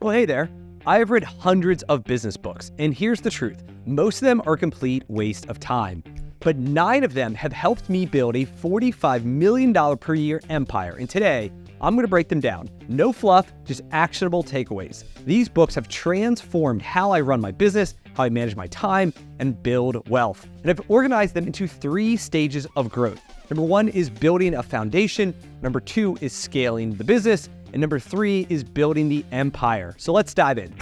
Well, hey there. I have read hundreds of business books, and here's the truth. Most of them are a complete waste of time. But 9 of them have helped me build a $45 million per year empire. And today, I'm going to break them down. No fluff, just actionable takeaways. These books have transformed how I run my business, how I manage my time, and build wealth. And I've organized them into 3 stages of growth. Number 1 is building a foundation. Number 2 is scaling the business. And number 3 is building the empire. So let's dive in.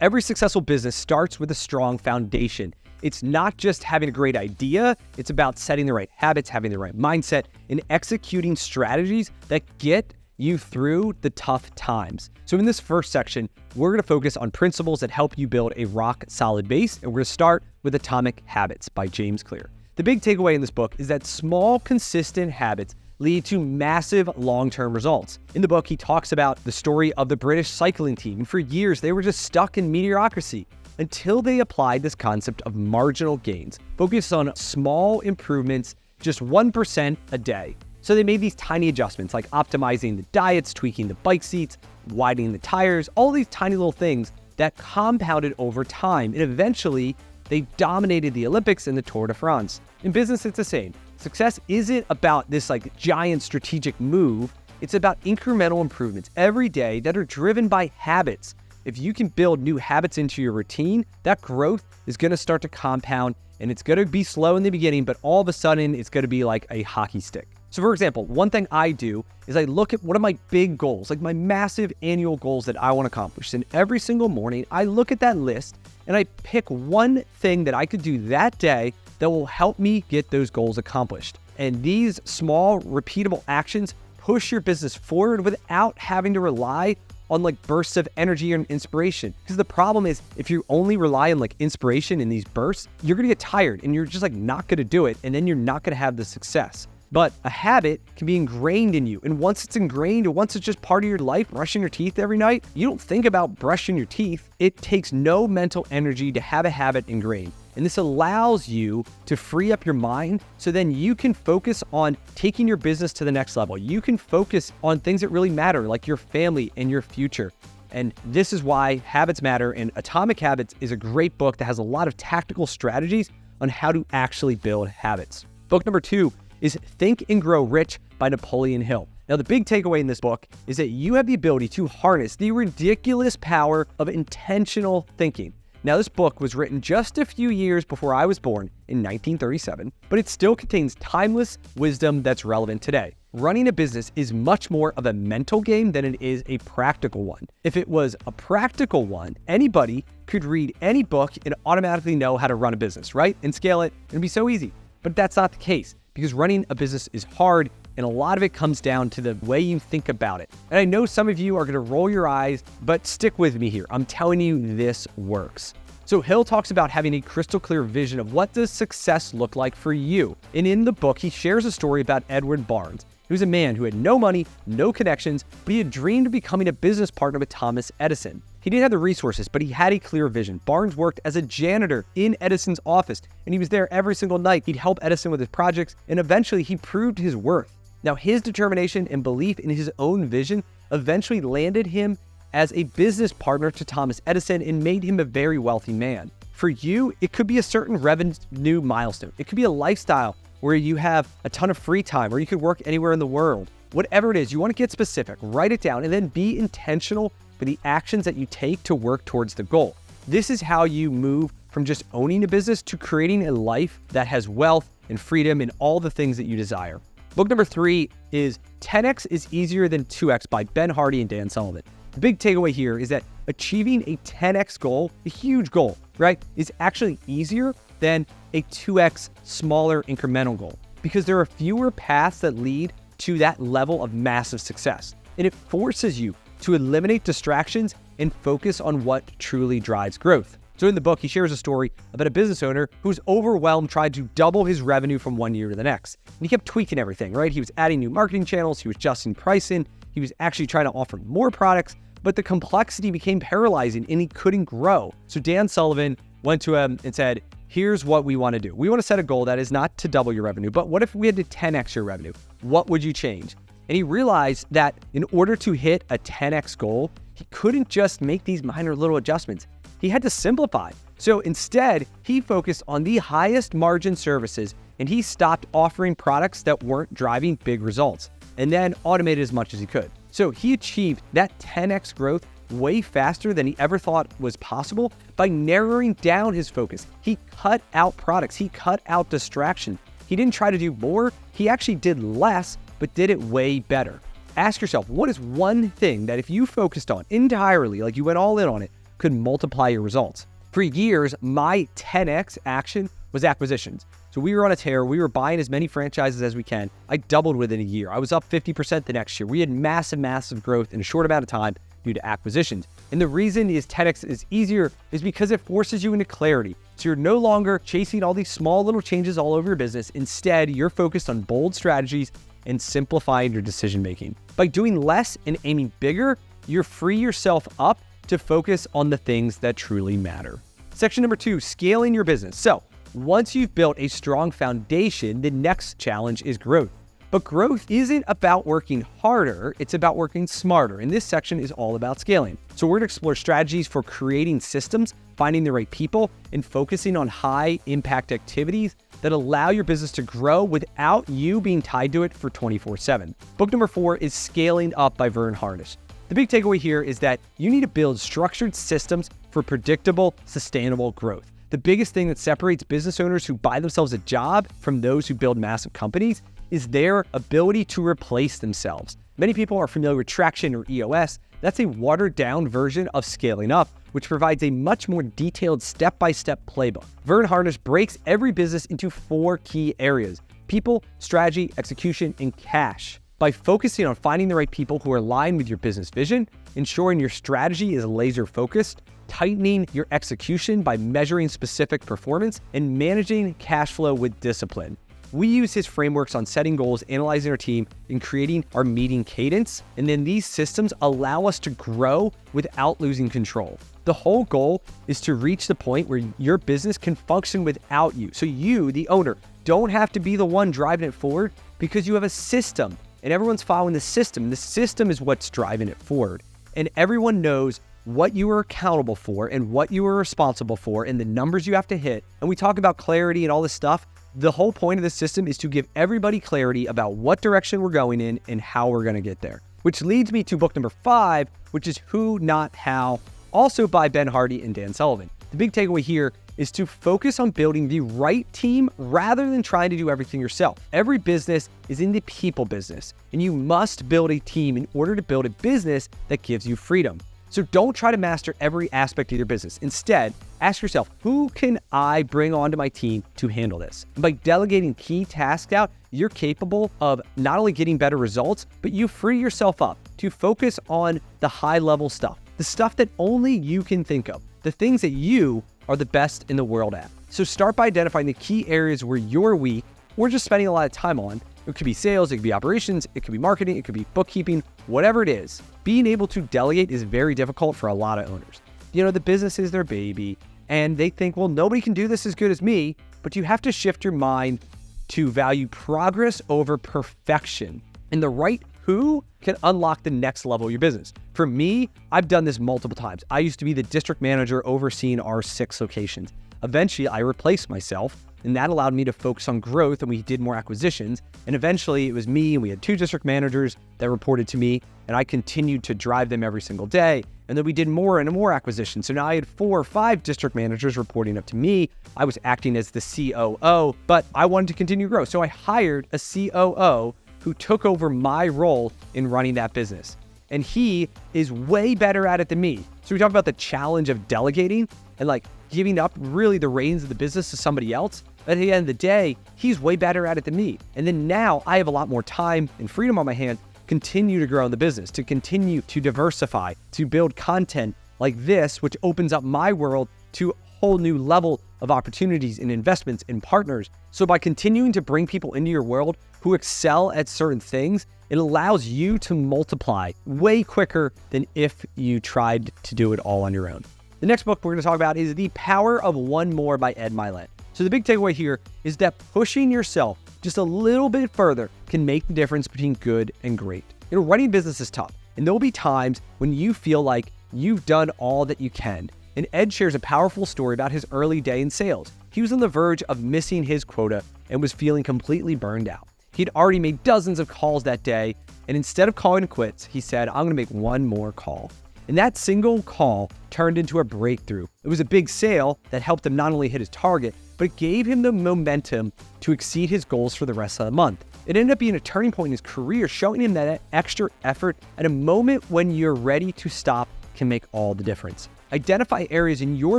Every successful business starts with a strong foundation. It's not just having a great idea, it's about setting the right habits, having the right mindset, and executing strategies that get you through the tough times. So in this first section, we're going to focus on principles that help you build a rock-solid base, and we're going to start with Atomic Habits by James Clear. The big takeaway in this book is that small, consistent habits lead to massive long-term results. In the book, he talks about the story of the British cycling team. For years, they were just stuck in mediocrity until they applied this concept of marginal gains, focused on small improvements, just 1% a day. So they made these tiny adjustments like optimizing the diets, tweaking the bike seats, widening the tires, all these tiny little things that compounded over time. And eventually, they dominated the Olympics and the Tour de France. In business, it's the same. Success isn't about this giant strategic move. It's about incremental improvements every day that are driven by habits. If you can build new habits into your routine, that growth is going to start to compound, and it's going to be slow in the beginning, but all of a sudden it's going to be like a hockey stick. So for example, one thing I do is I look at one of my big goals, like my massive annual goals that I want to accomplish. And every single morning I look at that list and I pick one thing that I could do that day that will help me get those goals accomplished. And these small, repeatable actions push your business forward without having to rely on bursts of energy and inspiration. Because the problem is, if you only rely on inspiration in these bursts, you're gonna get tired and you're just not gonna do it, and then you're not gonna have the success. But a habit can be ingrained in you. And once it's ingrained, and once it's just part of your life, brushing your teeth every night, you don't think about brushing your teeth. It takes no mental energy to have a habit ingrained. And this allows you to free up your mind so then you can focus on taking your business to the next level. You can focus on things that really matter, like your family and your future. And this is why habits matter. And Atomic Habits is a great book that has a lot of tactical strategies on how to actually build habits. Book number 2 is Think and Grow Rich by Napoleon Hill. Now, the big takeaway in this book is that you have the ability to harness the ridiculous power of intentional thinking. Now, this book was written just a few years before I was born in 1937, but it still contains timeless wisdom that's relevant today. Running a business is much more of a mental game than it is a practical one. If it was a practical one, anybody could read any book and automatically know how to run a business, right? And scale it, and it'd be so easy. But that's not the case, because running a business is hard, and a lot of it comes down to the way you think about it. And I know some of you are gonna roll your eyes, but stick with me here. I'm telling you, this works. So Hill talks about having a crystal clear vision of what does success look like for you. And in the book, he shares a story about Edward Barnes, who's a man who had no money, no connections, but he had dreamed of becoming a business partner with Thomas Edison. He didn't have the resources, but he had a clear vision. Barnes worked as a janitor in Edison's office, and he was there every single night. He'd help Edison with his projects, and eventually he proved his worth. Now, his determination and belief in his own vision eventually landed him as a business partner to Thomas Edison and made him a very wealthy man. For you, it could be a certain revenue milestone. It could be a lifestyle where you have a ton of free time, or you could work anywhere in the world. Whatever it is, you want to get specific, write it down, and then be intentional for the actions that you take to work towards the goal. This is how you move from just owning a business to creating a life that has wealth and freedom and all the things that you desire. Book number 3 is 10x is Easier Than 2x by Ben Hardy and Dan Sullivan. The big takeaway here is that achieving a 10x goal, a huge goal, right, is actually easier than a 2x smaller incremental goal, because there are fewer paths that lead to that level of massive success. And it forces you to eliminate distractions and focus on what truly drives growth. So in the book, he shares a story about a business owner who's overwhelmed, tried to double his revenue from one year to the next. And he kept tweaking everything, right? He was adding new marketing channels, he was adjusting pricing, he was actually trying to offer more products, but the complexity became paralyzing and he couldn't grow. So Dan Sullivan went to him and said, here's what we want to do. We want to set a goal that is not to double your revenue, but what if we had to 10x your revenue? What would you change? And he realized that in order to hit a 10x goal, he couldn't just make these minor little adjustments. He had to simplify. So instead, he focused on the highest margin services and he stopped offering products that weren't driving big results and then automated as much as he could. So he achieved that 10x growth way faster than he ever thought was possible by narrowing down his focus. He cut out products, he cut out distraction. He didn't try to do more, he actually did less, but did it way better. Ask yourself, what is one thing that if you focused on entirely, like you went all in on it, could multiply your results? For years, my 10x action was acquisitions. So we were on a tear. We were buying as many franchises as we can. I doubled within a year. I was up 50% the next year. We had massive growth in a short amount of time due to acquisitions. And the reason is 10x is easier is because it forces you into clarity. So you're no longer chasing all these small little changes all over your business. Instead, you're focused on bold strategies and simplifying your decision making. By doing less and aiming bigger, you free yourself up to focus on the things that truly matter. Section number 2, scaling your business. So once you've built a strong foundation, the next challenge is growth. But growth isn't about working harder, it's about working smarter. And this section is all about scaling. So we're gonna explore strategies for creating systems, finding the right people, and focusing on high impact activities that allow your business to grow without you being tied to it for 24/7. Book number 4 is Scaling Up by Vern Harnish. The big takeaway here is that you need to build structured systems for predictable, sustainable growth. The biggest thing that separates business owners who buy themselves a job from those who build massive companies is their ability to replace themselves. Many people are familiar with Traction or EOS. That's a watered down version of Scaling Up, which provides a much more detailed step-by-step playbook. Vern Harnish breaks every business into 4 key areas: people, strategy, execution, and cash. By focusing on finding the right people who are aligned with your business vision, ensuring your strategy is laser focused, tightening your execution by measuring specific performance, and managing cash flow with discipline. We use his frameworks on setting goals, analyzing our team, and creating our meeting cadence. And then these systems allow us to grow without losing control. The whole goal is to reach the point where your business can function without you. So you, the owner, don't have to be the one driving it forward because you have a system and everyone's following the system. The system is what's driving it forward. And everyone knows what you are accountable for and what you are responsible for and the numbers you have to hit. And we talk about clarity and all this stuff. The whole point of the system is to give everybody clarity about what direction we're going in and how we're going to get there. Which leads me to book number 5, which is Who, Not How, also by Ben Hardy and Dan Sullivan. The big takeaway here is to focus on building the right team rather than trying to do everything yourself. Every business is in the people business, and you must build a team in order to build a business that gives you freedom. So don't try to master every aspect of your business. Instead, ask yourself, who can I bring onto my team to handle this? And by delegating key tasks out, you're capable of not only getting better results, but you free yourself up to focus on the high-level stuff, the stuff that only you can think of, the things that you are the best in the world at. So start by identifying the key areas where you're weak or just spending a lot of time on. It could be sales, it could be operations, it could be marketing, it could be bookkeeping, whatever it is. Being able to delegate is very difficult for a lot of owners. You know, the business is their baby and they think, well, nobody can do this as good as me, but you have to shift your mind to value progress over perfection. And the right who can unlock the next level of your business. For me, I've done this multiple times. I used to be the district manager overseeing our 6 locations. Eventually, I replaced myself, and that allowed me to focus on growth, and we did more acquisitions. And eventually, it was me, and we had 2 district managers that reported to me, and I continued to drive them every single day. And then we did more and more acquisitions. So now I had 4 or 5 district managers reporting up to me. I was acting as the COO, but I wanted to continue to grow. So I hired a COO who took over my role in running that business. And he is way better at it than me. So we talk about the challenge of delegating and like giving up really the reins of the business to somebody else. But at the end of the day, he's way better at it than me. And then now I have a lot more time and freedom on my hands, continue to grow in the business, to continue to diversify, to build content like this, which opens up my world to a whole new level of opportunities and investments and partners. So by continuing to bring people into your world who excel at certain things, it allows you to multiply way quicker than if you tried to do it all on your own. The next book we're going to talk about is The Power of One More by Ed Mylett. So the big takeaway here is that pushing yourself just a little bit further can make the difference between good and great. Running a business is tough, and there'll be times when you feel like you've done all that you can. And Ed shares a powerful story about his early day in sales. He was on the verge of missing his quota and was feeling completely burned out. He'd already made dozens of calls that day, and instead of calling it quits, he said, "I'm gonna make one more call." And that single call turned into a breakthrough. It was a big sale that helped him not only hit his target, but it gave him the momentum to exceed his goals for the rest of the month. It ended up being a turning point in his career, showing him that extra effort at a moment when you're ready to stop can make all the difference. Identify areas in your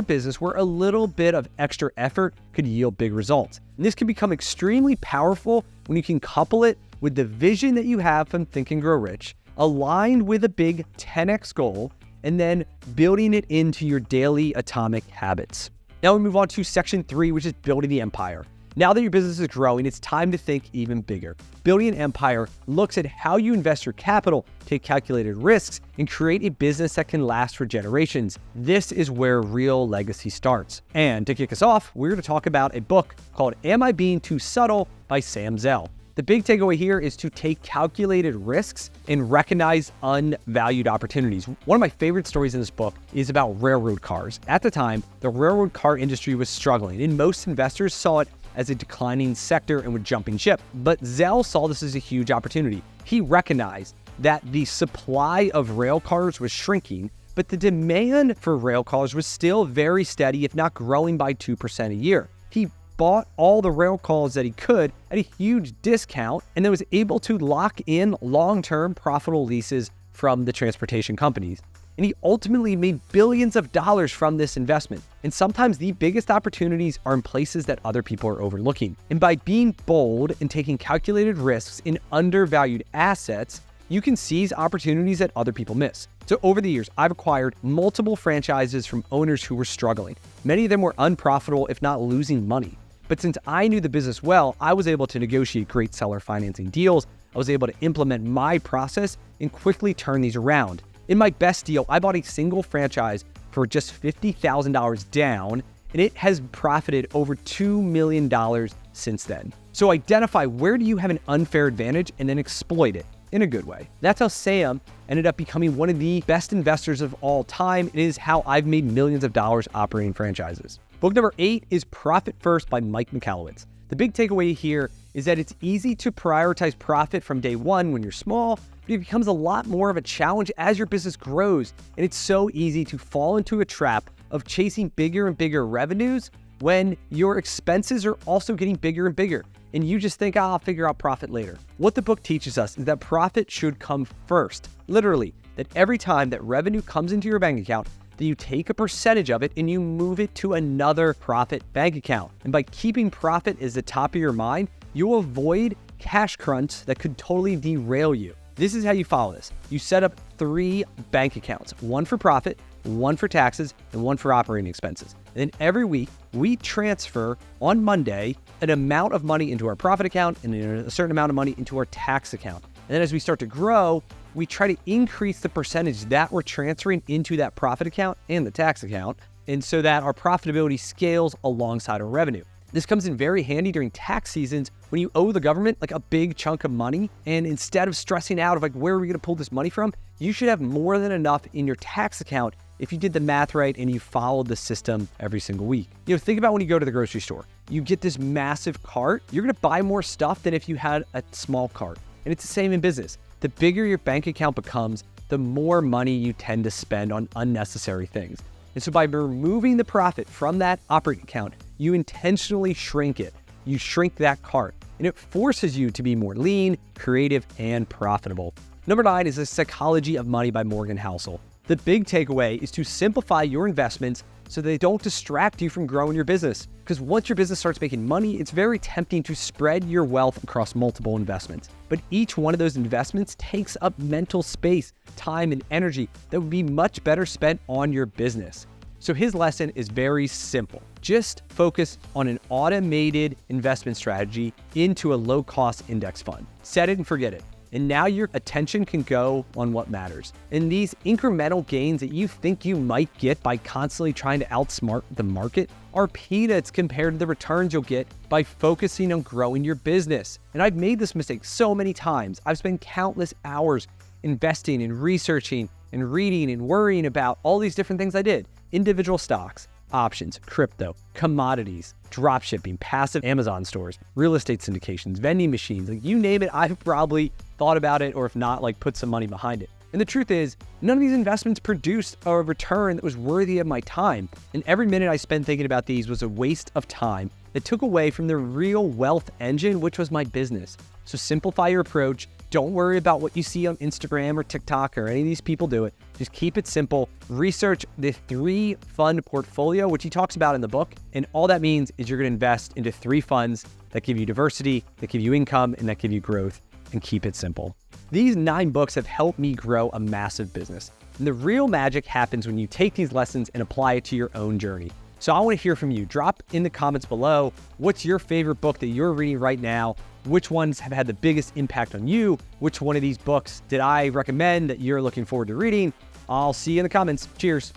business where a little bit of extra effort could yield big results. And this can become extremely powerful when you can couple it with the vision that you have from Think and Grow Rich, aligned with a big 10x goal, and then building it into your daily atomic habits. Now we move on to section 3, which is building the empire. Now that your business is growing, it's time to think even bigger. Building an empire looks at how you invest your capital, take calculated risks, and create a business that can last for generations. This is where real legacy starts. And to kick us off, we're going to talk about a book called Am I Being Too Subtle by Sam Zell. The big takeaway here is to take calculated risks and recognize unvalued opportunities. One of my favorite stories in this book is about railroad cars. At the time, the railroad car industry was struggling, and most investors saw it as a declining sector and were jumping ship. But Zell saw this as a huge opportunity. He recognized that the supply of rail cars was shrinking, but the demand for rail cars was still very steady, if not growing by 2% a year. He bought all the rail cars that he could at a huge discount and then was able to lock in long-term profitable leases from the transportation companies. And he ultimately made billions of dollars from this investment. And sometimes the biggest opportunities are in places that other people are overlooking. And by being bold and taking calculated risks in undervalued assets, you can seize opportunities that other people miss. So over the years, I've acquired multiple franchises from owners who were struggling. Many of them were unprofitable, if not losing money. But since I knew the business well, I was able to negotiate great seller financing deals. I was able to implement my process and quickly turn these around. In my best deal, I bought a single franchise for just $50,000 down, and it has profited over $2 million since then. So identify where do you have an unfair advantage and then exploit it in a good way. That's how Sam ended up becoming one of the best investors of all time. It is how I've made millions of dollars operating franchises. Book number 8 is Profit First by Mike Michalowicz. The big takeaway here is that it's easy to prioritize profit from day one when you're small, but it becomes a lot more of a challenge as your business grows. And it's so easy to fall into a trap of chasing bigger and bigger revenues when your expenses are also getting bigger and bigger. And you just think, I'll figure out profit later. What the book teaches us is that profit should come first. Literally, that every time that revenue comes into your bank account, that you take a percentage of it and you move it to another profit bank account. And by keeping profit as the top of your mind, you'll avoid cash crunch that could totally derail you. This is how you follow this. You set up 3 bank accounts, one for profit, one for taxes, and one for operating expenses. And then every week, we transfer on Monday an amount of money into our profit account and a certain amount of money into our tax account. And then as we start to grow, we try to increase the percentage that we're transferring into that profit account and the tax account, and so that our profitability scales alongside our revenue. This comes in very handy during tax seasons when you owe the government like a big chunk of money, and instead of stressing out of like, where are we gonna pull this money from? You should have more than enough in your tax account if you did the math right and you followed the system every single week. Think about when you go to the grocery store. You get this massive cart, you're gonna buy more stuff than if you had a small cart. And it's the same in business. The bigger your bank account becomes, the more money you tend to spend on unnecessary things. And so by removing the profit from that operating account, you intentionally shrink it. You shrink that cart, and it forces you to be more lean, creative, and profitable. Number 9 is The Psychology of Money by Morgan Housel. The big takeaway is to simplify your investments so they don't distract you from growing your business. Because once your business starts making money, it's very tempting to spread your wealth across multiple investments. But each one of those investments takes up mental space, time, and energy that would be much better spent on your business. So his lesson is very simple. Just focus on an automated investment strategy into a low-cost index fund. Set it and forget it. And now your attention can go on what matters. And these incremental gains that you think you might get by constantly trying to outsmart the market are peanuts compared to the returns you'll get by focusing on growing your business. And I've made this mistake so many times. I've spent countless hours investing and researching and reading and worrying about all these different things I did. Individual stocks, options, crypto, commodities, drop shipping, passive Amazon stores, real estate syndications, vending machines, like you name it, I've probably thought about it, or if not, like put some money behind it. And the truth is, none of these investments produced a return that was worthy of my time. And every minute I spent thinking about these was a waste of time that took away from the real wealth engine, which was my business. So simplify your approach. Don't worry about what you see on Instagram or TikTok or any of these people do it. Just keep it simple. Research the 3 fund portfolio, which he talks about in the book. And all that means is you're going to invest into 3 funds that give you diversity, that give you income, and that give you growth, and keep it simple. These 9 books have helped me grow a massive business. And the real magic happens when you take these lessons and apply it to your own journey. So I want to hear from you. Drop in the comments below, what's your favorite book that you're reading right now? Which ones have had the biggest impact on you? Which one of these books did I recommend that you're looking forward to reading? I'll see you in the comments. Cheers.